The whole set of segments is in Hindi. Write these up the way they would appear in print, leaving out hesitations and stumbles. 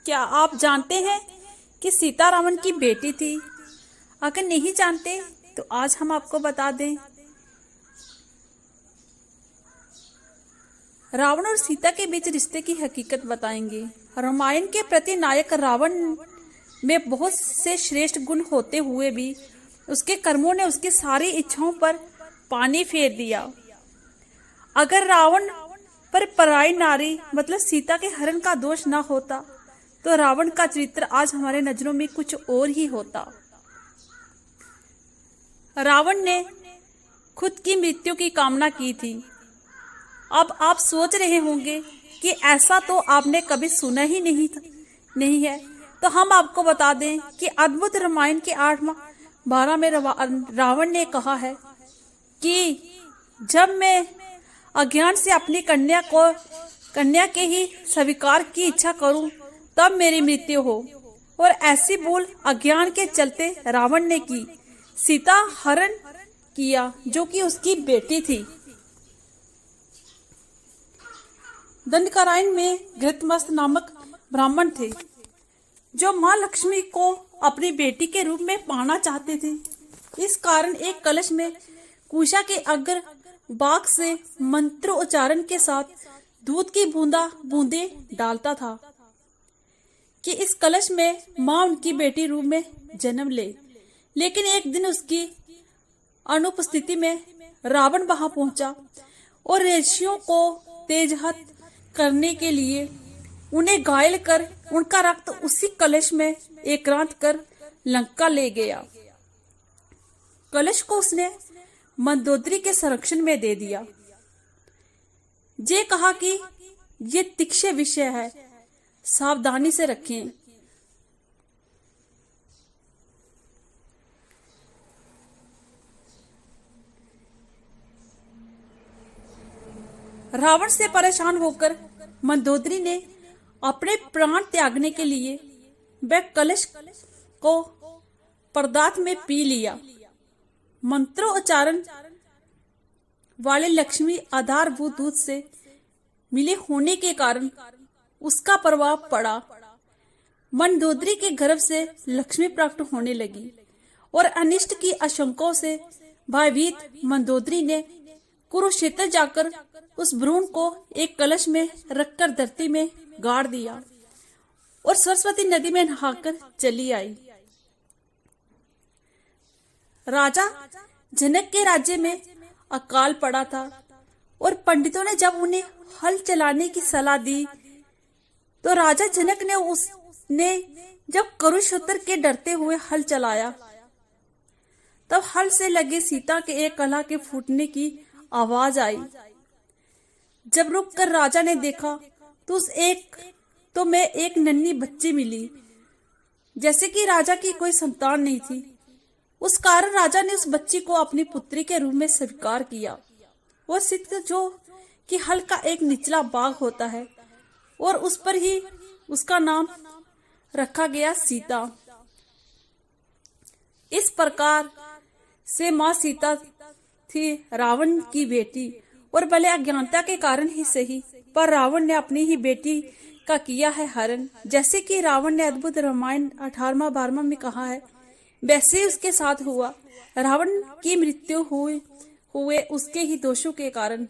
क्या आप जानते हैं कि सीता रावण की बेटी थी? अगर नहीं जानते तो आज हम आपको बता दें। रावण और सीता के बीच रिश्ते की हकीकत बताएंगे। रामायण के प्रति नायक रावण में बहुत से श्रेष्ठ गुण होते हुए भी उसके कर्मों ने उसकी सारी इच्छाओं पर पानी फेर दिया। अगर रावण पर पराई नारी मतलब सीता के हरण का दोष ना होता तो रावण का चरित्र आज हमारे नजरों में कुछ और ही होता। रावण ने खुद की मृत्यु की कामना की थी। अब आप सोच रहे होंगे कि ऐसा तो आपने कभी सुना ही नहीं है। तो हम आपको बता दें कि अद्भुत रामायण के 8वां 12 में रावण ने कहा है कि जब मैं अज्ञान से अपनी कन्या के ही स्वीकार की इच्छा करूं तब मेरी मृत्यु हो। और ऐसी भूल अज्ञान के चलते रावण ने की। सीता हरण किया जो कि उसकी बेटी थी। दंडकारण्य में घृतमस्त नामक ब्राह्मण थे जो मां लक्ष्मी को अपनी बेटी के रूप में पाना चाहते थे। इस कारण एक कलश में कुशा के अग्र बाग से मंत्र उच्चारण के साथ दूध की बूंदे डालता था कि इस कलश में मां उनकी बेटी रूप में जन्म ले। लेकिन एक दिन उसकी अनुपस्थिति में रावण वहां पहुंचा और ऋषियों को तेजहत करने के लिए उन्हें घायल कर उनका रक्त उसी कलश में एकरांत कर लंका ले गया। कलश को उसने मंदोदरी के संरक्षण में दे दिया। ये कहा कि ये तीक्ष्ण विषय है, सावधानी से रखें। रावण से परेशान होकर मंदोदरी ने अपने प्राण त्यागने के लिए वह कलश को पदार्थ में पी लिया। मंत्रोच्चारण वाले लक्ष्मी आधारभूत दूध से मिले होने के कारण उसका प्रभाव पड़ा। मंदोदरी के गर्भ से लक्ष्मी प्राप्त होने लगी और अनिष्ट की आशंकाओं से भयभीत मंदोदरी ने कुरुक्षेत्र जाकर उस भ्रूण को एक कलश में रखकर धरती में गाड़ दिया और सरस्वती नदी में नहाकर चली आई। राजा जनक के राज्य में अकाल पड़ा था और पंडितों ने जब उन्हें हल चलाने की सलाह दी तो राजा जनक ने जब कुरुक्षेत्र के डरते हुए हल चलाया तब हल से लगे सीता के एक कला के फूटने की आवाज आई। जब रुककर राजा ने देखा तो मैं एक नन्ही बच्ची मिली, जैसे कि राजा की कोई संतान नहीं थी। उस कारण राजा ने उस बच्ची को अपनी पुत्री के रूप में स्वीकार किया। वो सिद्ध जो कि हल का एक निचला भाग होता है और उस पर ही उसका नाम रखा गया सीता। इस प्रकार से मां सीता थी रावण की बेटी और भले अज्ञानता के कारण ही सही पर रावण ने अपनी ही बेटी का किया है हरण। जैसे कि रावण ने अद्भुत रामायण 18वां 12वां में कहा है वैसे उसके साथ हुआ। रावण की मृत्यु हुए उसके ही दोषों के कारण,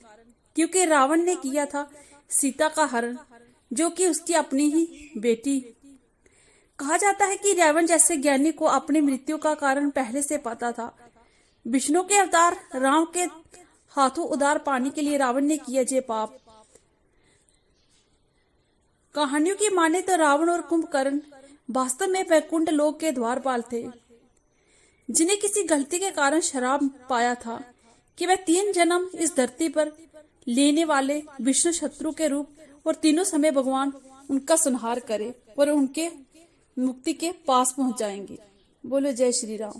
क्योंकि रावण ने किया था सीता का हरण जो कि उसकी अपनी ही बेटी। कहा जाता है कि रावण जैसे ज्ञानी को अपनी मृत्यु का कारण पहले से पता था। विष्णु के अवतार राम के हाथों उद्धार पाने के लिए रावण ने किया ये पाप। कहानियों की माने तो रावण और कुंभकर्ण वास्तव में वैकुंठ लोक के द्वारपाल थे जिन्हें किसी गलती के कारण श्राप पाया था कि वह 3 जन्म इस धरती पर लेने वाले विष्णु शत्रु के रूप और तीनों समय भगवान उनका संहार करे और उनके मुक्ति के पास पहुंच जाएंगे। बोलो जय श्री राम।